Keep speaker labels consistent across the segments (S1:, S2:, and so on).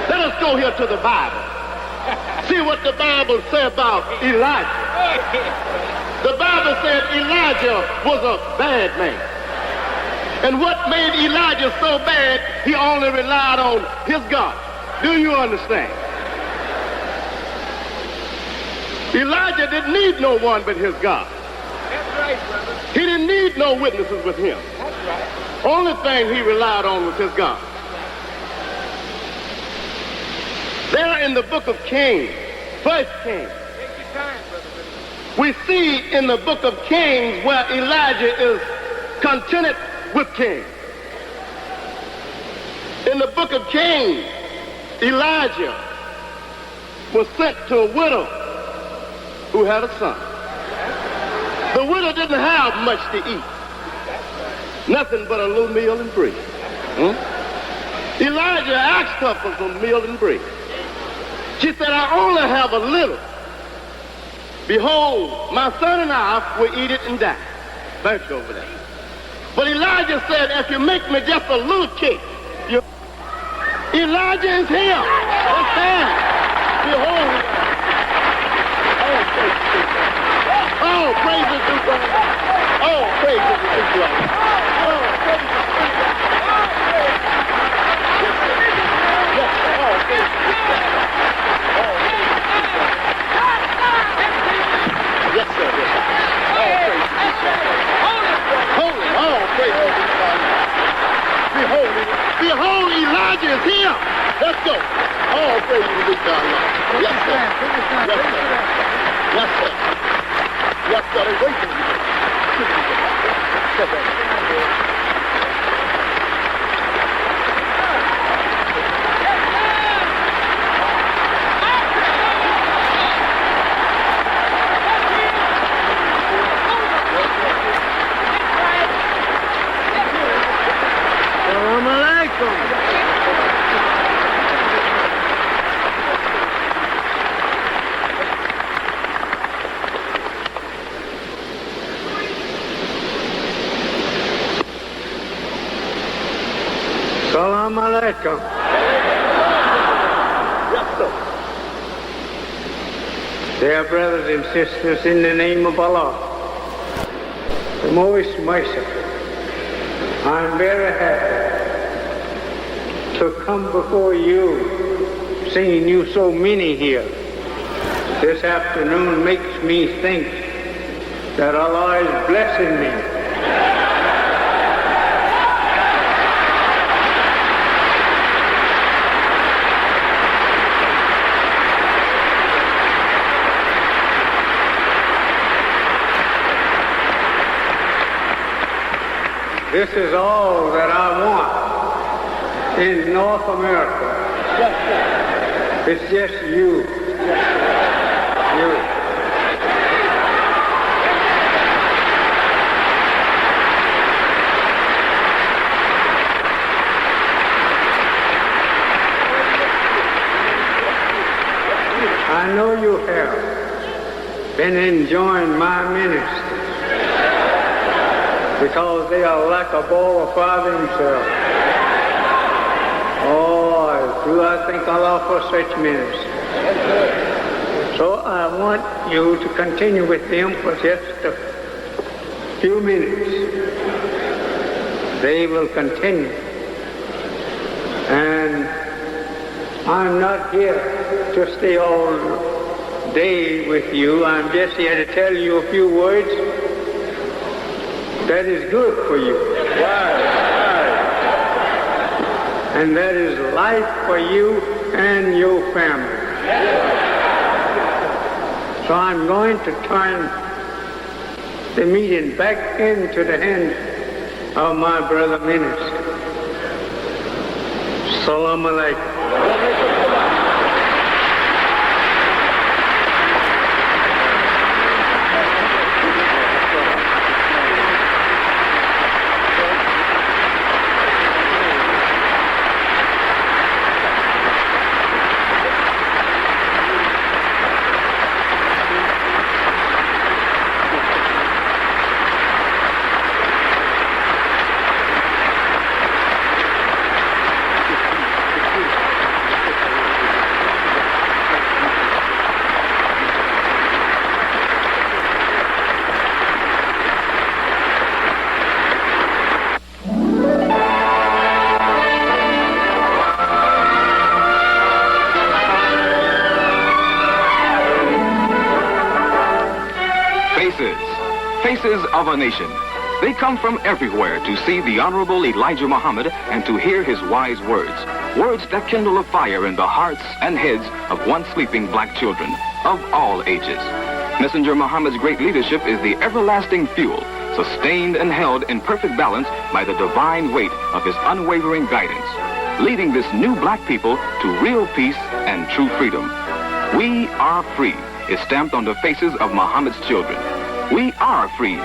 S1: Let us go here to the Bible. See what the Bible says about Elijah. The Bible said Elijah was a bad man. And what made Elijah so bad, he only relied on his God. Do you understand? Elijah didn't need no one but his God.
S2: That's right, brother.
S1: He didn't need no witnesses with him.
S2: That's right.
S1: Only thing he relied on was his God. There in the book of Kings, First Kings,
S2: Take your time, brother.
S1: we see in the book of Kings where Elijah is contented with kings. In the book of Kings, Elijah was sent to a widow who had a son. The widow didn't have much to eat. Nothing but a little meal and bread. Elijah asked her for some meal and bread. She said, I only have a little. Behold, my son and I will eat it and die. Thank you over there. But Elijah said, if you make me just a little cake, Elijah is here. It's there. Behold. Oh, praise the Lord. Oh, praise the Lord. Oh, praise the Lord. Yes, oh, praise the Lord. Yes, sir. Holy, oh, praise the Lord. Behold, Elijah is here. Let's go. Oh, praise the God. Yes, sir. Yes, sir. Yes, sir. Yes, sir. Wait a minute. Assalamu alaikum. Assalamu alaikum. Yes, sir. Dear brothers and sisters, in the name of Allah, the most merciful, I'm very happy to come before you, seeing you so many here. This afternoon makes me think that Allah is blessing me. This is all that I want in North America. It's just you. You. I know you have been enjoying my ministry, because they are like a ball of fire themselves. Oh, do I thank Allah for such ministry. So I want you to continue with them for just a few minutes. They will continue. And I'm not here to stay all day with you. I'm just here to tell you a few words that is good for you. Right. And that is life for you and your family. So I'm going to turn the meeting back into the hands of my brother minister. Assalamu alaikum.
S3: Faces of a Nation. They come from everywhere to see the Honorable Elijah Muhammad and to hear his wise words. Words that kindle a fire in the hearts and heads of once sleeping black children of all ages. Messenger Muhammad's great leadership is the everlasting fuel, sustained and held in perfect balance by the divine weight of his unwavering guidance, leading this new black people to real peace and true freedom. We are free is stamped on the faces of Muhammad's children. We are free.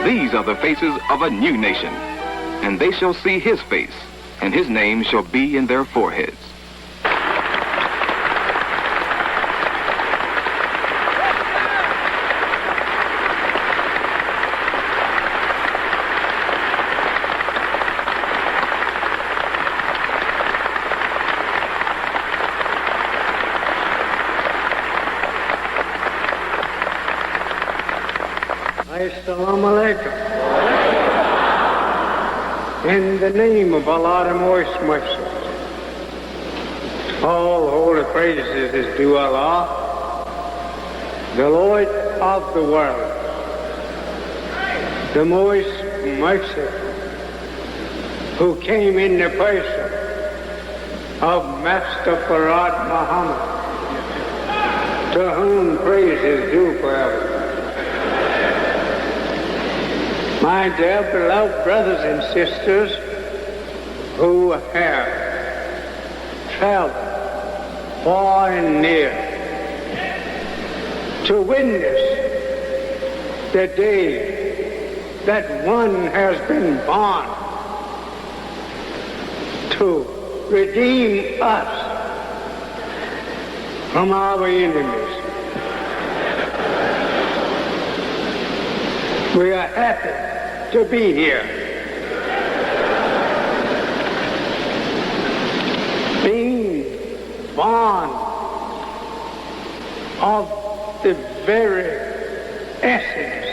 S3: These are the faces of a new nation, and they shall see his face, and his name shall be in their foreheads.
S1: Assalamu alaikum. In the name of Allah the Most Merciful, all holy praises is due Allah, the Lord of the world, the Most Merciful, who came in the person of Master Farad Muhammad, to whom praise is due forever. My dear beloved brothers and sisters who have traveled far and near to witness the day that one has been born to redeem us from our enemies. We are happy to be here. Being born of the very essence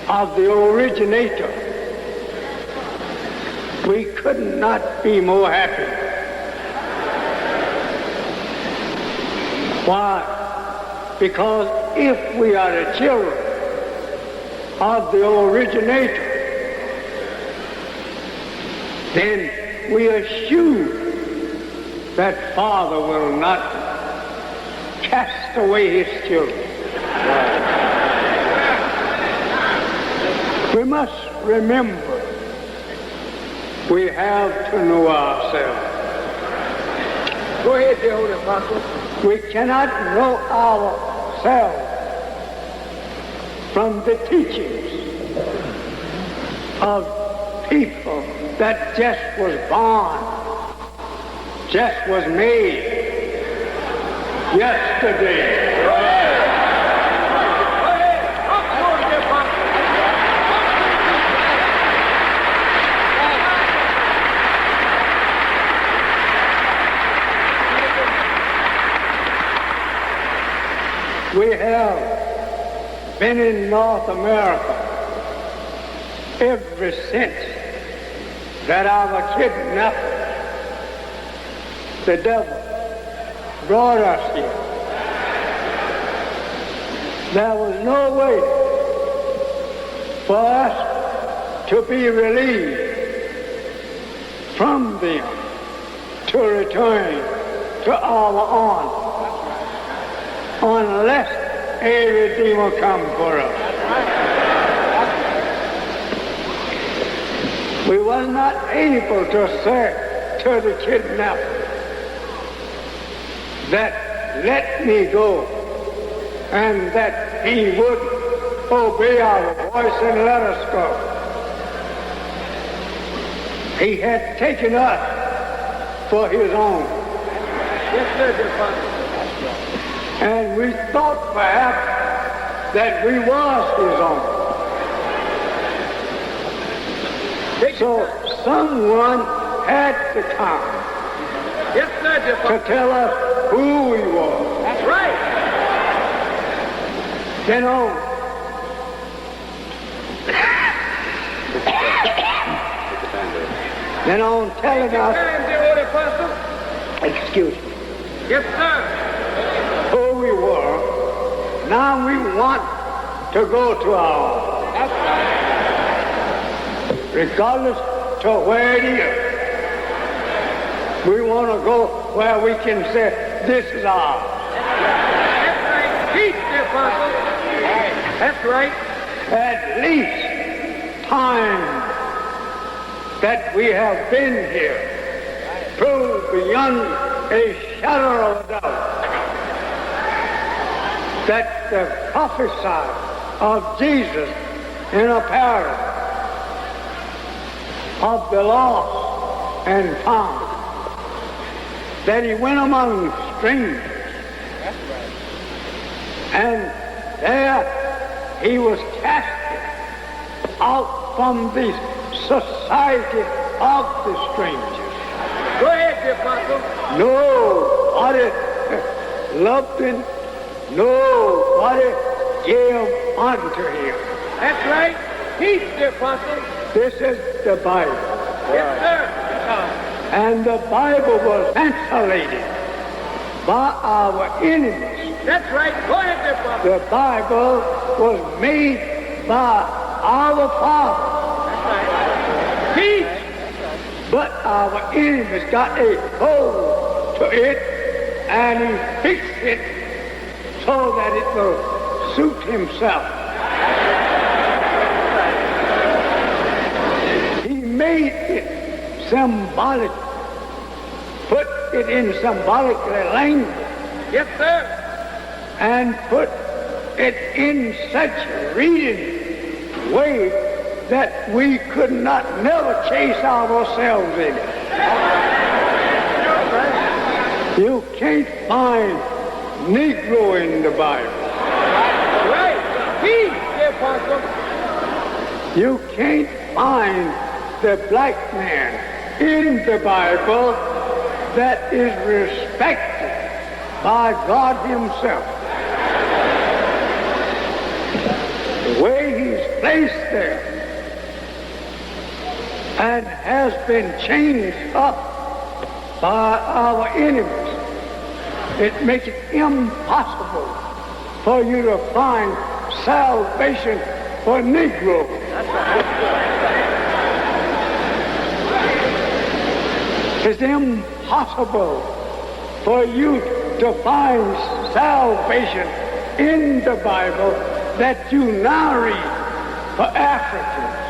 S1: of the originator, we could not be more happy. Why? Because if we are the children of the originator, then we assume that Father will not cast away his children. We must remember we have to know ourselves.
S2: Go ahead, dear Holy Apostle.
S1: We cannot know ourselves from the teachings of people that just was born, just was made yesterday. We have been in North America ever since that our kidnapper, the devil, brought us here. There was no way for us to be relieved from them to return to our own unless a Redeemer come for us. We were not able to say to the kidnapper that let me go and that he would obey our voice and let us go. He had taken us for his own.
S2: Yes, sir, dear Father.
S1: And we thought perhaps that we was his own. So someone had to come
S2: Yes, sir, dear
S1: to
S2: Father.
S1: tell us who we were.
S2: That's right.
S1: You know, then on telling us,
S2: Time, dear Holy Apostle.
S1: excuse me,
S2: Yes, sir.
S1: who we were, now we want to go to our own.
S2: That's
S1: regardless to where it is. We want to go where we can say, this is ours.
S2: That's right. Teach the apostle. That's right.
S1: At least time that we have been here proves beyond a shadow of a doubt that the prophesy of Jesus in a parable of the lost and found, that he went among strangers, and there he was casted out from the society of the strangers.
S2: Go ahead, dear apostle.
S1: Nobody loved him. Nobody gave unto him.
S2: That's right. Teach the apostle.
S1: This is the Bible.
S2: Yes, sir.
S1: And the Bible was translated by our enemies.
S2: That's right. Go ahead, dear apostle.
S1: The Bible was made by our fathers.
S2: That's right. Teach.
S1: But our enemies got a hold to it, and he fixed it so that it will suit himself. He made it symbolic, put it in symbolic language,
S2: Yes, sir.
S1: and put it in such reading way that we could not never chase ourselves in it. You can't find Negro in the Bible.
S2: Right. Teach the apostle.
S1: You can't find the black man in the Bible that is respected by God himself. The way he's placed there and has been changed up by our enemies, it makes it impossible for you to find salvation for Negro. It's impossible for you to find salvation in the Bible that you now read for Africans.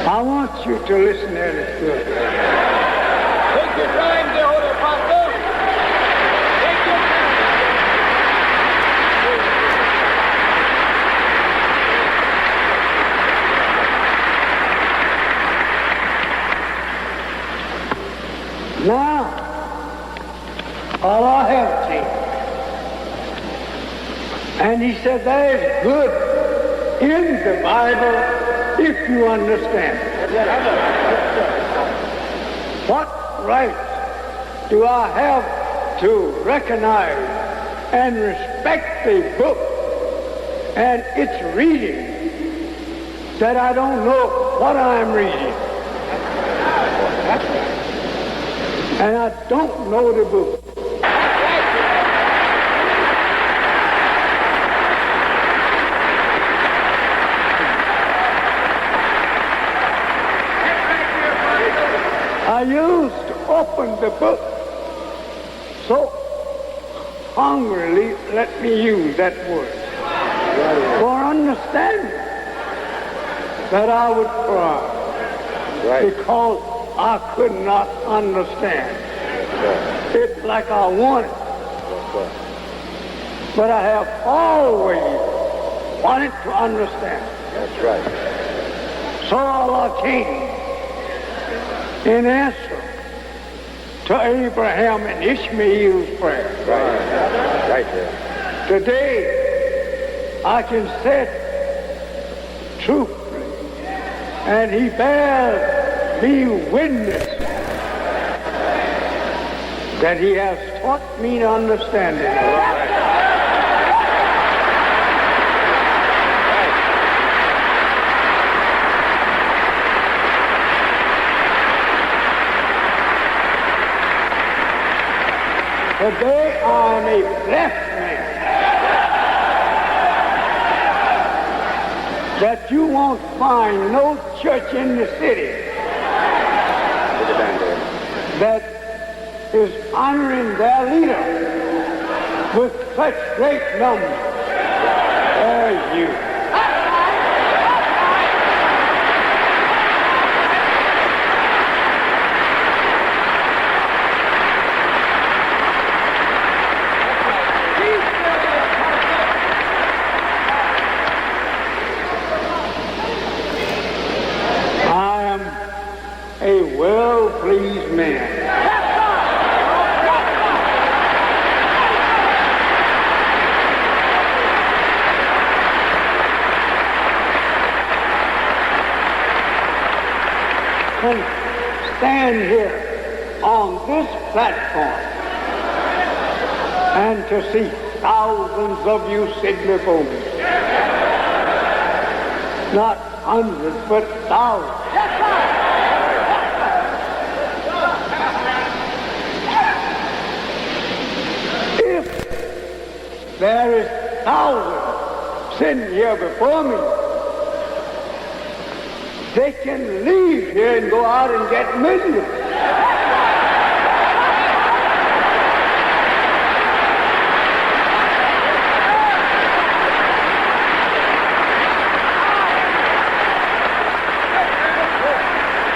S1: I want you to listen to this good.
S2: Take your time, dear Holy Apostle. Take your time.
S1: Now, all I have seen, and he said that is good in the Bible if you understand it. What right do I have to recognize and respect a book and its reading that I don't know what I'm reading? And I don't know the book. I used to open the book so hungrily, let me use that word, for understanding, that I would cry because I could not understand it like I wanted. But I have always wanted to understand.
S4: That's right.
S1: So I came in answer to Abraham and Ishmael's prayer.
S4: Right. Right there.
S1: Today, I can say it truthfully, and he bears me witness that he has taught me to understand it. Today I'm a blessed man. that you won't find no church in the city that is honoring their leader with such great numbers as you. A well-pleased man. And stand here on this platform and to see thousands of you sitting before me. Not hundreds, but thousands. There is thousands sitting here before me. They can leave here and go out and get millions.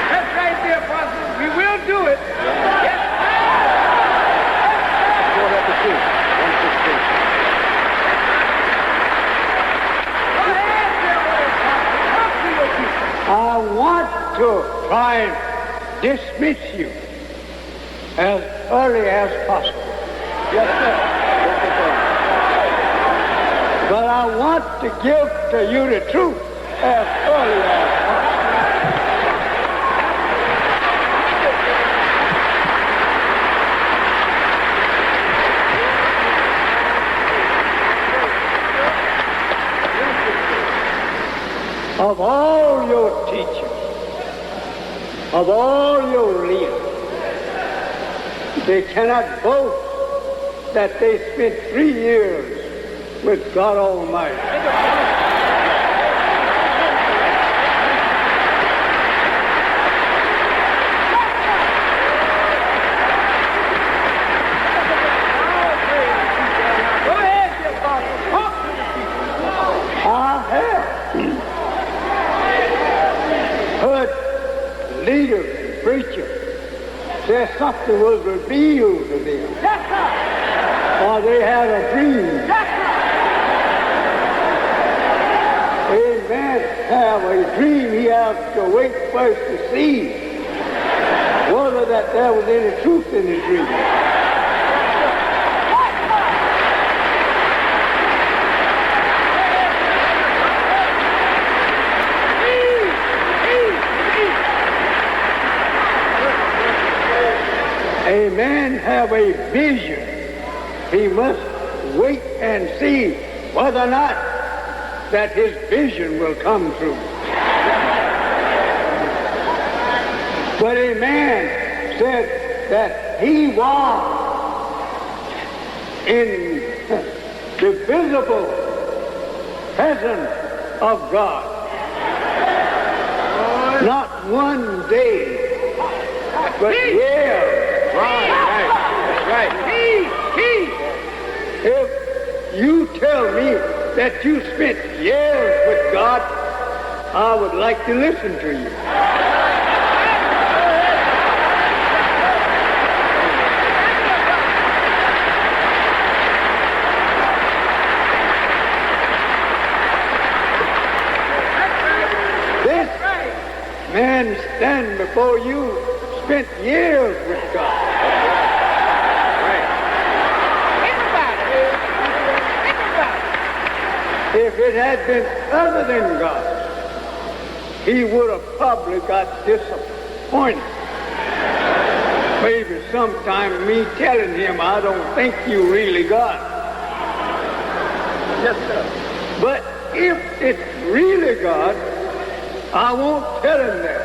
S2: That's right there, Pastor. We will do it. Yes.
S4: Go ahead to see. 116.
S1: I want to try and dismiss you as early as possible.
S4: Yes, sir.
S1: But I want to give to you the truth as early as possible. Of all your teachers, of all your leaders, they cannot boast that they spent 3 years with God Almighty.
S2: Go ahead, dear Pastor. Talk to the people.
S1: I have heard leaders and preachers say something was revealed to them.
S2: Yes, sir.
S1: Or they had a dream.
S2: Yes, sir.
S1: A man have a dream, he has to wait first to see whether that there was any truth in his dream. A man have a vision. He must wait and see whether or not that his vision will come true. But a man said that he was in the visible presence of God. Not one day, but years.
S4: Right. That's right.
S1: If you tell me that you spent years with God, I would like to listen to you. This man standing before you spent years with God. If it had been other than God, he would have probably got disappointed. Maybe sometime me telling him, I don't think you really got it.
S4: Yes, sir.
S1: But if it's really God, I won't tell him that.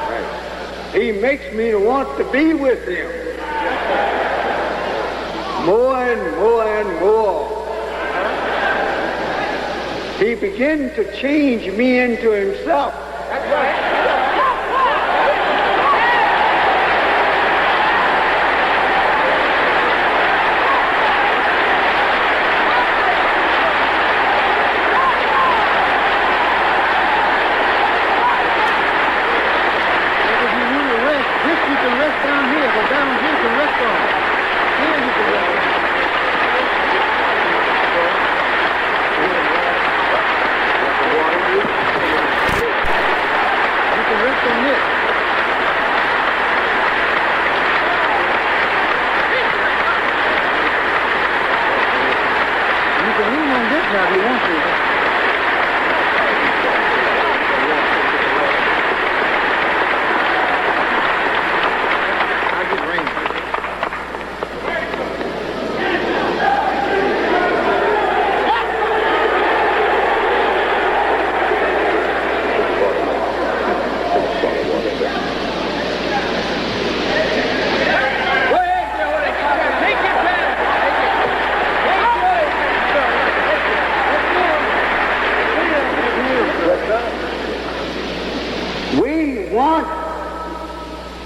S4: Right.
S1: He makes me want to be with him. More and more and more. He began to change me into himself.
S2: That's right.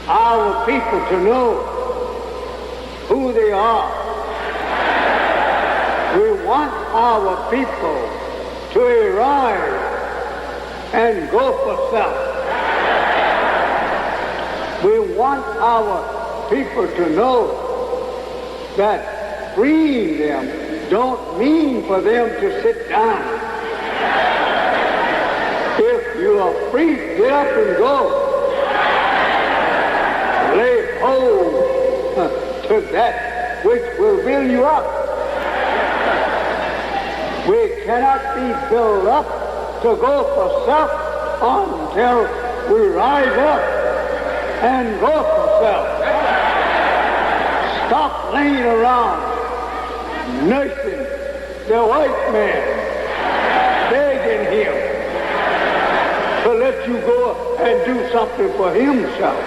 S1: Our people to know who they are. We want our people to arise and go for self. We want our people to know that freeing them don't mean for them to sit down. If you are free, get up and go. Lay hold to that which will build you up. We cannot be built up to go for self until we rise up and go for self. Stop laying around nursing the white man, begging him to let you go and do something for himself.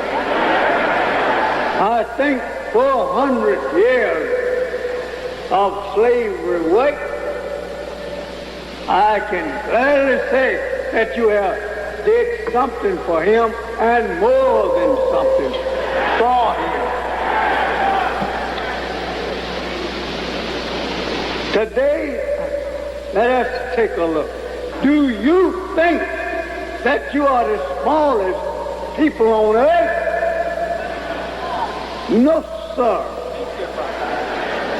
S1: I think 400 years of slavery work, I can gladly say that you have did something for him and more than something for him. Today, let us take a look. Do you think that you are the smallest people on earth? No, sir.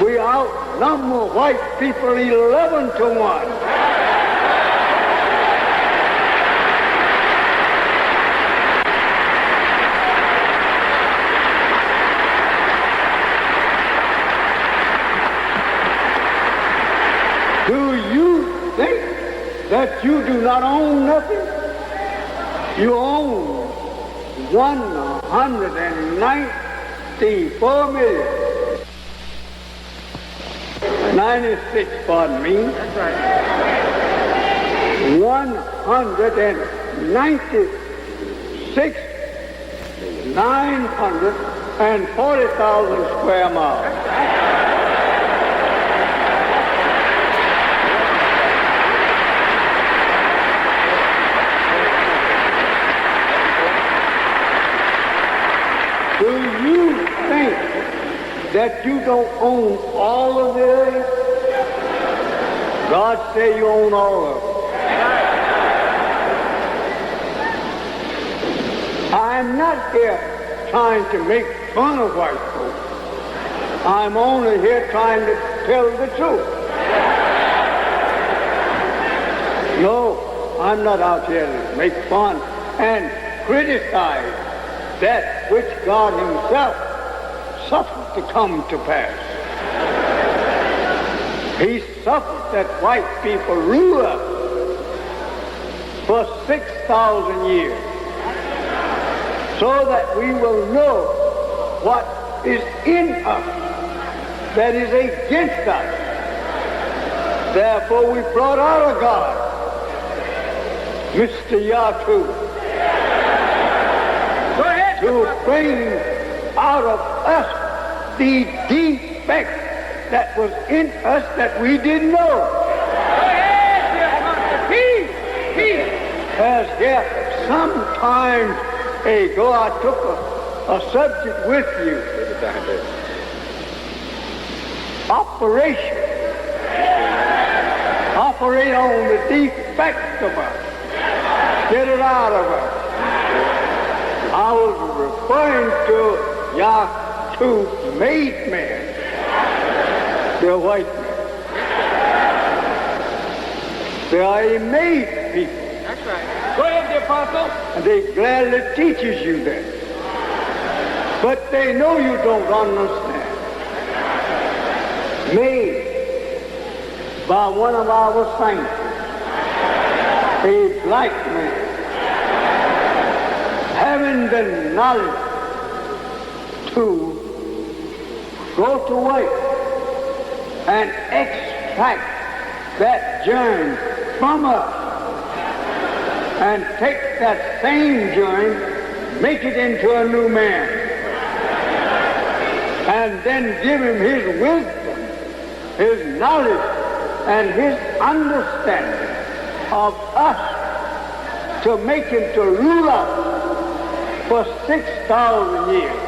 S1: We outnumber white people 11 to 1. Do you think that you do not own nothing? You own 194 million. 96, pardon me.
S2: That's right.
S1: 196, 940,000 square miles. Do you think that you don't own all of this? God say you own all of it. I'm not here trying to make fun of white folks. I'm only here trying to tell the truth. No, I'm not out here to make fun and criticize that which God himself suffered to come to pass. He suffered that white people rule us for 6,000 years so that we will know what is in us that is against us. Therefore we brought our God, Mr. Yahoo, to bring out of us the defect that was in us that we didn't know. As yet, sometime ago, I took a subject with you. Operation. Operate on the defect of us. Get it out of us. I was referring to your two made men. They're white men. They are a made people.
S2: That's right. Go ahead, the apostle.
S1: And they gladly teaches you that. But they know you don't understand. Made by one of our saints, a black man, having the knowledge to go to work and extract that germ from us and take that same germ, make it into a new man, and then give him his wisdom, his knowledge, and his understanding of us to make him to rule us for 6,000 years.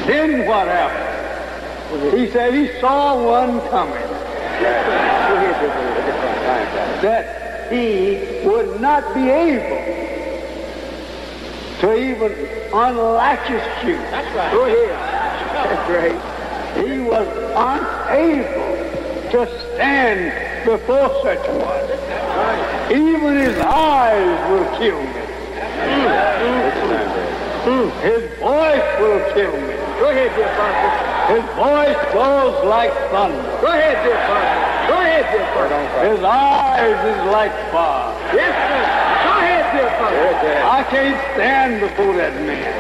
S1: Then what happened? He said he saw one coming. That he would not be able to even unlatch his shoe.
S2: That's right.
S1: Go ahead. That's right. He was unable to stand before such one. Even his eyes will kill me. His voice will kill me.
S2: Go ahead, dear apostle.
S1: His voice goes like thunder.
S2: Go ahead, dear apostle. Go ahead, dear apostle.
S1: His eyes is like fire.
S2: Yes, sir. Go ahead, dear apostle.
S1: I can't stand before that man.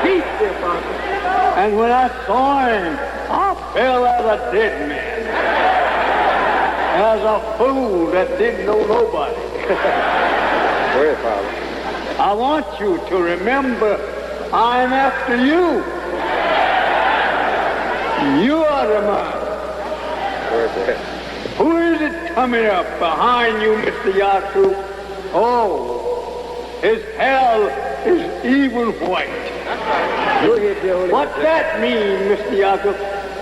S2: Peace, dear apostle.
S1: And when I saw him, I fell as a dead man. As a fool that didn't know nobody.
S4: Where, Father?
S1: I want you to remember I'm after you. You are the man.
S4: Where's that?
S1: Who is it coming up behind you, Mr. Yaku? Oh, his hair is even white.
S2: Go ahead, dear Holy
S1: What that means, Mr. Yaku,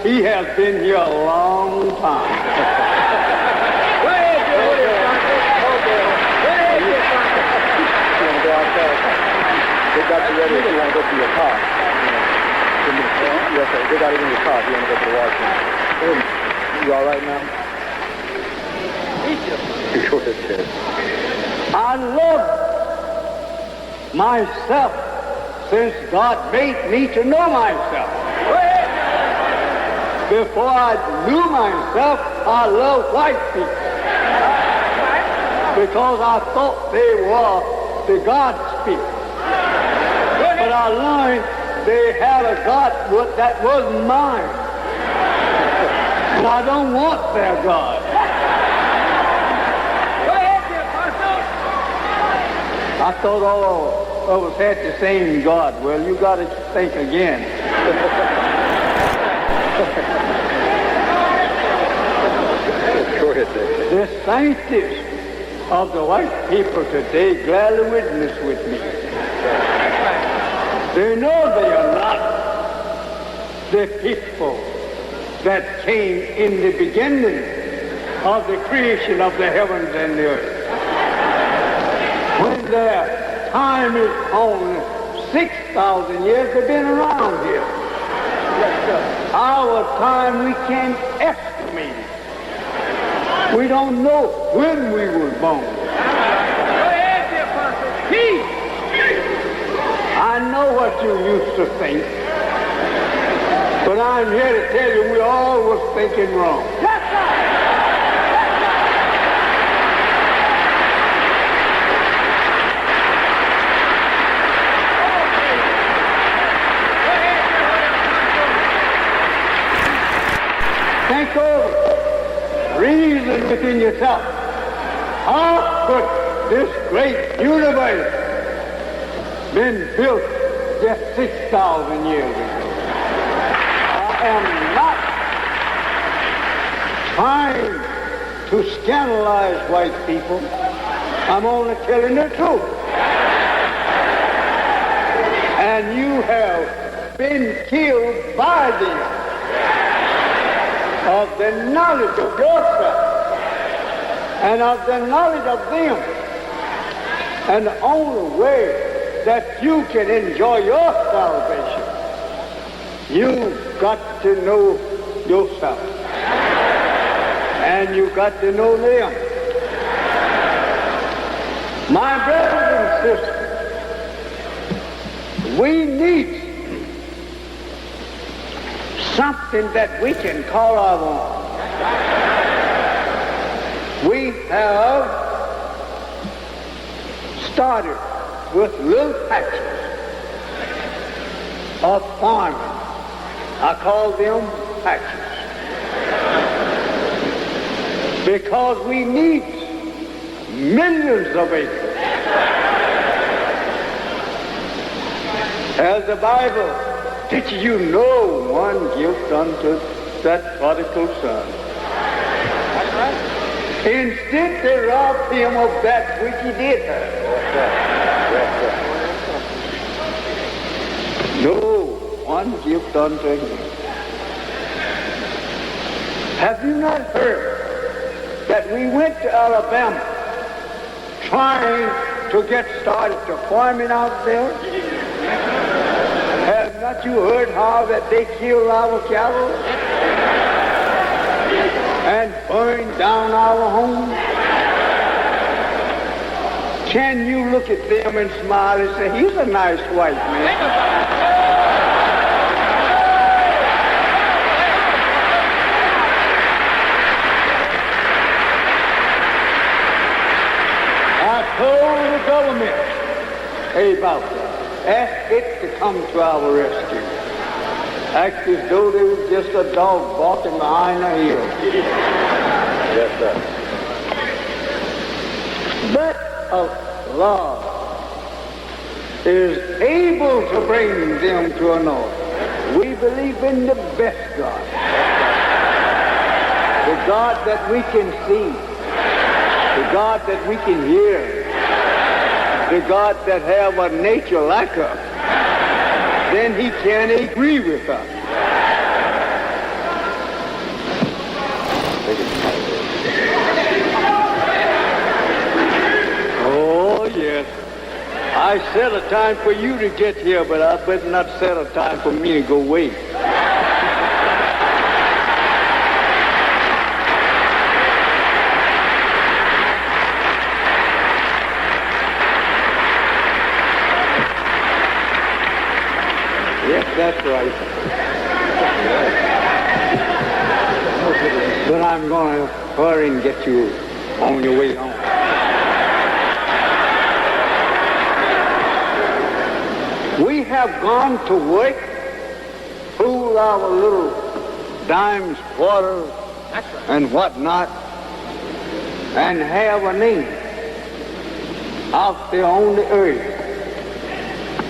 S1: he has been here a long time.
S2: Go ahead, dear Holy Apostle. Go ahead, dear apostle.
S4: You want to go outside? They got you ready if you want to go to your car. Yes, sir. They got it in your car if you want to go to the washroom. You all right now? Go ahead.
S1: I love myself since God made me to know myself.
S2: Go ahead.
S1: Before I knew myself, I loved white people. Because I thought they were the God's people. But I learned they had a God that was mine. And I don't want their God.
S2: Go ahead, dear apostle.
S1: I thought all of us had the same God. Well, you got to think again.
S4: Go ahead, Dave.
S1: The scientists of the white people today gladly witness with me. They know they are not the people that came in the beginning of the creation of the heavens and the earth. When their time is only 6,000 years, they've been around here. Our time we can't estimate it. We don't know when we were born.
S2: Go ahead, dear apostle. Peace.
S1: I know what you used to think, but I'm here to tell you we all was thinking wrong. Think over it. Reason within yourself. How could this great universe been built just 6,000 years ago? I am not trying to scandalize white people. I'm only telling the truth. And you have been killed by them of the knowledge of yourself and of the knowledge of them. And the only way that you can enjoy your salvation, you've got to know yourself. And you've got to know them. My brothers and sisters, we need something that we can call our own. We have started with little patches of farming. I call them patches. Because we need millions of acres. As the Bible teaches you, no one gives unto that prodigal son.
S2: That's right.
S1: Instead, they robbed him of that which he did have. No one gives unto him. Have you not heard that we went to Alabama trying to get started to farming out there? Have not you heard how that they killed our cattle and burned down our homes? Can you look at them and smile and say, he's a nice white man? Told the government about that. Ask it to come to our rescue. Act as though they was just a dog barking behind a hill.
S4: Yes, sir.
S1: But Allah is able to bring them to an order. We believe in the best God. The God that we can see. The God that we can hear. The God that have a nature like us, then he can agree with us. Oh, yes. I set a time for you to get here, but I better not set a time for me to go away. Yes, that's right. But I'm going to hurry and get you on your way home. We have gone to work, pool our little dimes, quarters, and whatnot, and have a name out there on the earth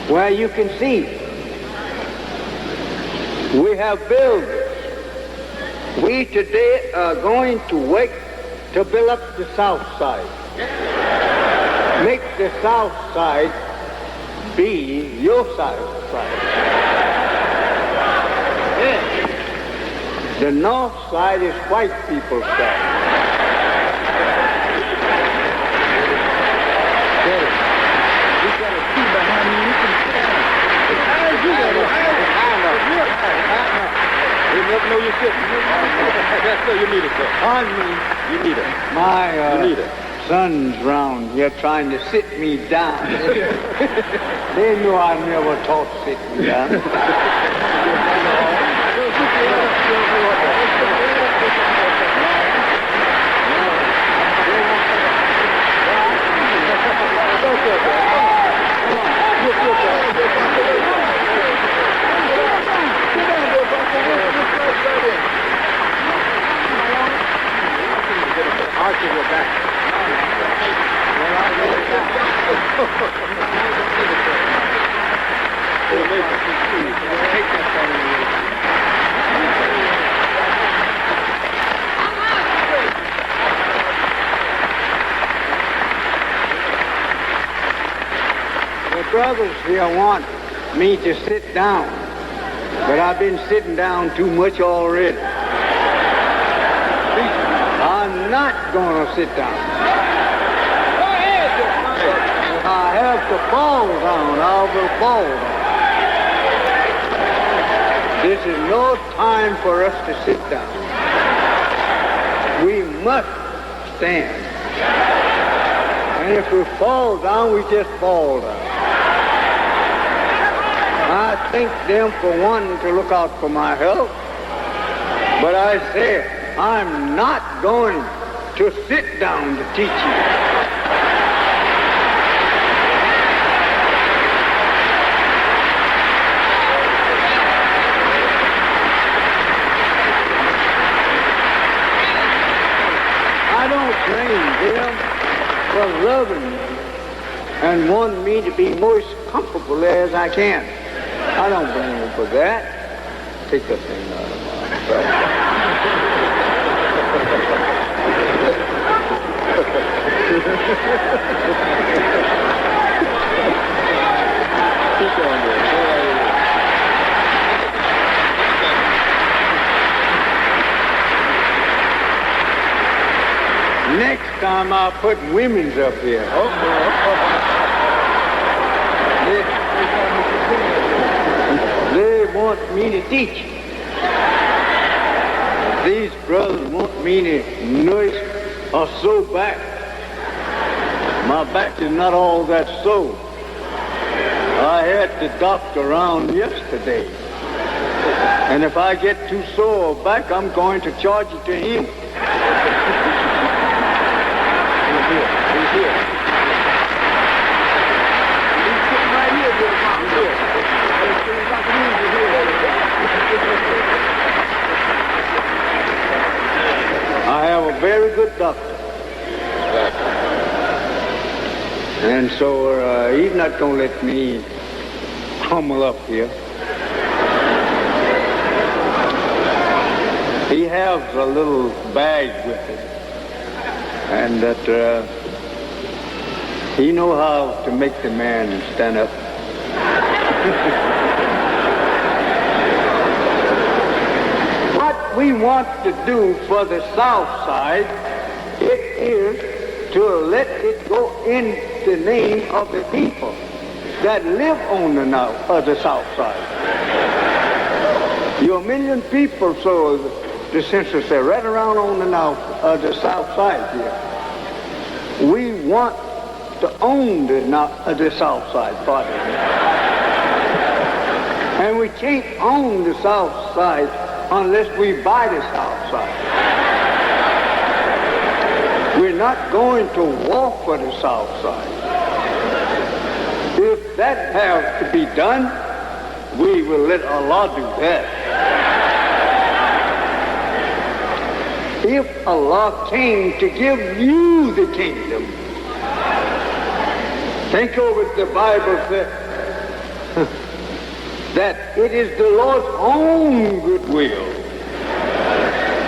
S1: where you can see. We have builders. We today are going to work to build up the south side. Make the south side be your side. The north side is white people's side. You got a key behind me. You can you never know you're sitting. That's so you need it, sir. Pardon me. You need it. My you need it. Son's round here trying to sit me down. They knew I never taught sitting down. Take that uncles here want me to sit down, but I've been sitting down too much already. I'm not going to sit down.
S2: Go ahead,
S1: If I have to fall down, I will fall down. This is no time for us to sit down. We must stand. And if we fall down, we just fall down. I thank them for wanting to look out for my health. But I say, I'm not going to sit down to teach you. I don't blame them for loving me and wanting me to be most comfortable as I can. I don't blame them for that. Take that thing out of my face.
S4: Keep on there.
S1: Next time I'll put women's up here. They want me to teach. These brothers want me to nurse or sew back. My back is not all that sore. I had the doctor around yesterday. And if I get too sore back, I'm going to charge it to him. He's here. He's here. He's sitting right here, Brother Martin. Here. I have a very good doctor. And so he's not going to let me humble up here. He has a little bag with him. And that he know how to make the man stand up. What we want to do for the South Side, it is to let it go in the name of the people that live on the South Side. You're a million people, so the census said, right around on the South Side here. We want to own the South Side part of it. And we can't own the South Side unless we buy the South Side. We're not going to war for the South Side. If that has to be done, we will let Allah do that. If Allah came to give you the kingdom, think over the Bible says that it is the Lord's own goodwill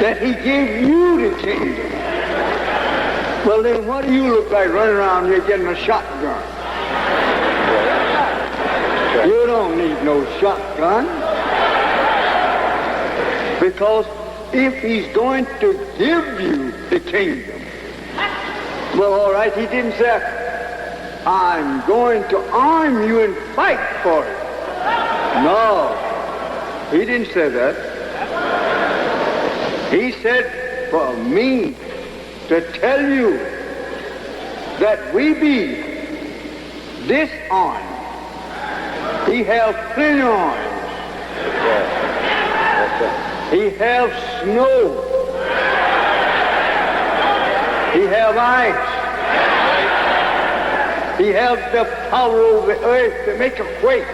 S1: that he gave you the kingdom. Well, then what do you look like running around here getting a shotgun? You don't need no shotgun. Because if he's going to give you the kingdom, well, all right, he didn't say, I'm going to arm you and fight for it. No, he didn't say that. He said for me to tell you that we be disarmed. He has plenty arms. He has snow. He has ice. He has the power over the earth to make a quake.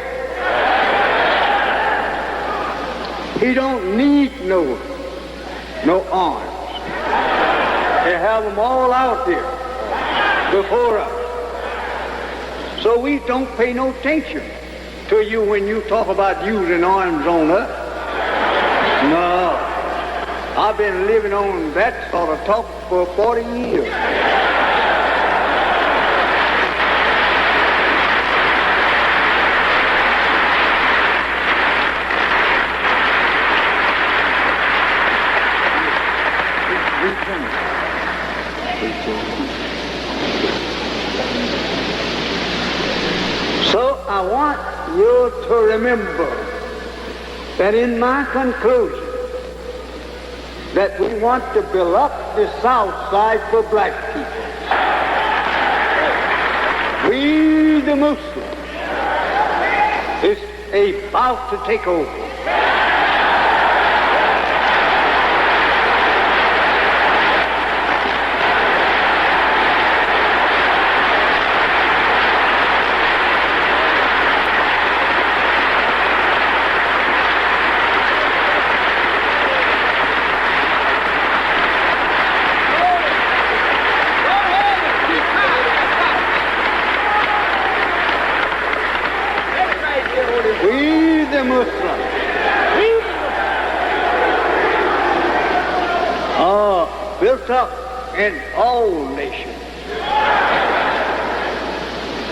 S1: He don't need no arms. They have them all out there before us. So we don't pay no attention to you when you talk about using arms on us. No. I've been living on that sort of talk for 40 years. remember that in my conclusion that we want to build up the South Side for black people. We, the Muslims, is about to take over. Built up in all nations.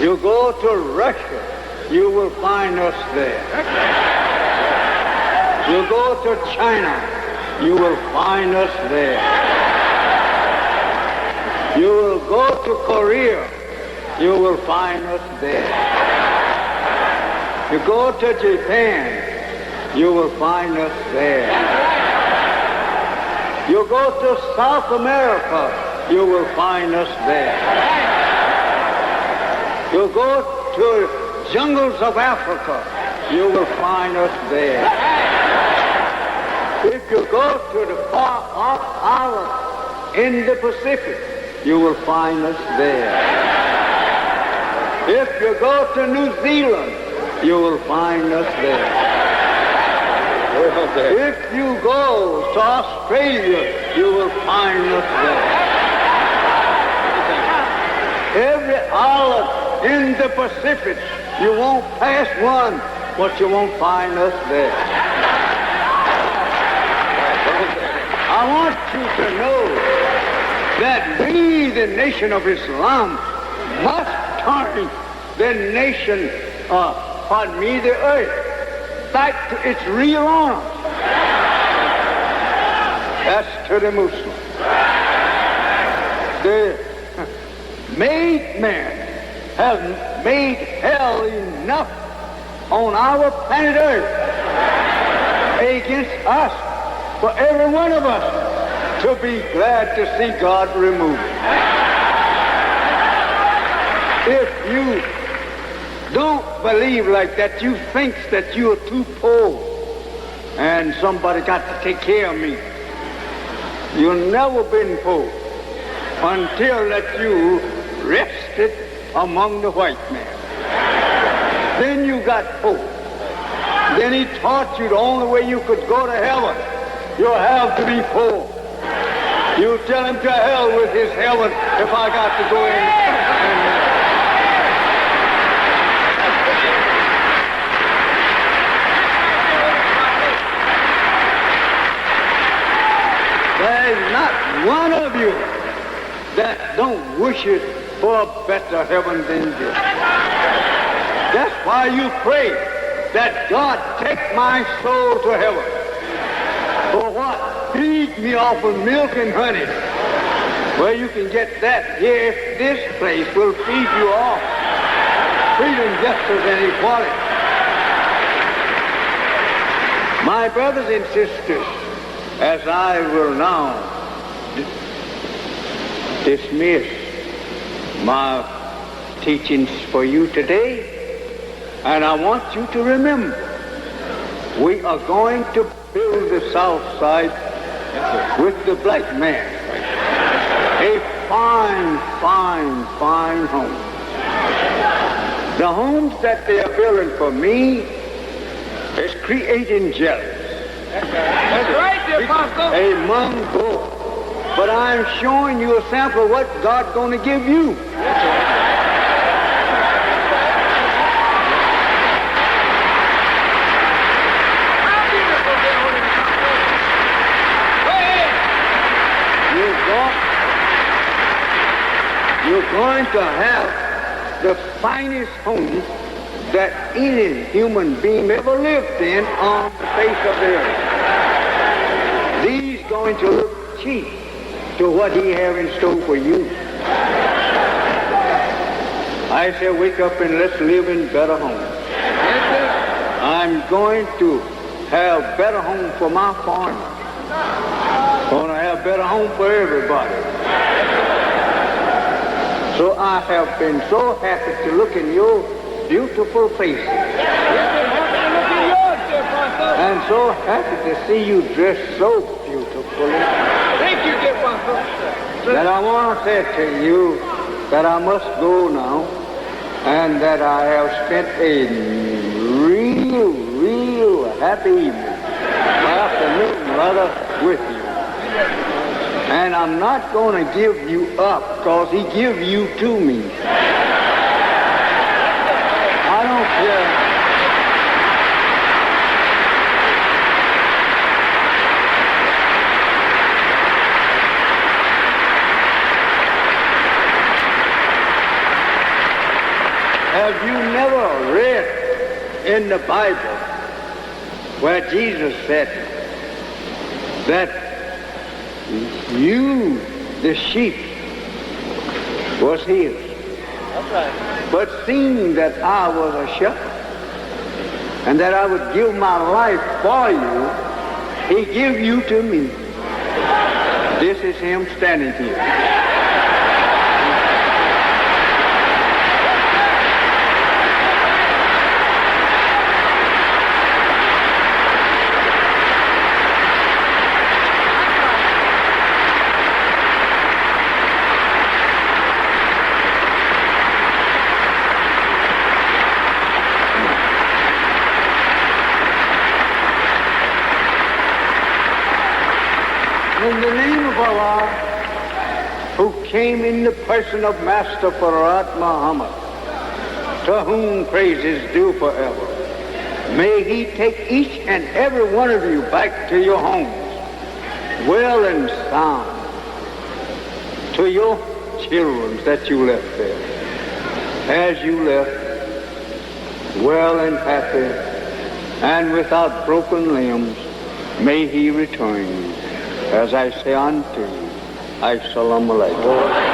S1: You go to Russia, you will find us there. You go to China, you will find us there. You will go to Korea, you will find us there. You go to Japan, you will find us there. You go to South America, you will find us there. You go to jungles of Africa, you will find us there. If you go to the far off island in the Pacific, you will find us there. If you go to New Zealand, you will find us there. If you go to Australia, you will find us there. Every island in the Pacific, you won't pass one, but you won't find us there. I want you to know that we, the nation of Islam, must turn the nation, the earth, back to its real arms. That's to the Muslims. The made man has made hell enough on our planet Earth against us, for every one of us to be glad to see God remove it. If you don't believe like that, you think that you are too poor and somebody got to take care of me. You've never been poor until that you rested among the white man. Then you got poor. Then he taught you the only way you could go to heaven, you'll have to be poor. You tell him to hell with his heaven if I got to go in. There's not one of you that don't wish it for a better heaven than this. That's why you pray that God take my soul to heaven. For what? Feed me off of milk and honey. Well, you can get that here if this place will feed you off. Freedom, justice, and equality. My brothers and sisters, as I will now dismiss my teachings for you today, and I want you to remember, we are going to build the South Side with the black man. A fine, fine, fine home. The homes that they are building for me is creating jealousy.
S2: That's right, dear Apostle.
S1: Among both. But I'm showing you a sample of what God's going to give you. You're going to have the finest home that any human being ever lived in on the face of the earth. These going to look cheap to what he have in store for you. I say wake up and let's live in better homes. I'm going to have better home for my farmer. Going to have better home for everybody. So I have been so happy to look in your beautiful faces. And so happy to see you dressed so beautifully.
S2: Thank you, dear Pastor.
S1: That I want to say to you that I must go now, and that I have spent a real happy evening, afternoon rather, with you. And I'm not going to give you up, because he give you to me. I don't care. Have you never read in the Bible where Jesus said that you, the sheep, was his?
S2: That's right.
S1: But seeing that I was a shepherd and that I would give my life for you, he gave you to me. This is him standing here. In the name of Allah, who came in the person of Master Farat Muhammad, to whom praise is due forever, may he take each and every one of you back to your homes, well and sound, to your children that you left there, as you left, well and happy, and without broken limbs, may he return. As I say unto you, Assalamu alaikum.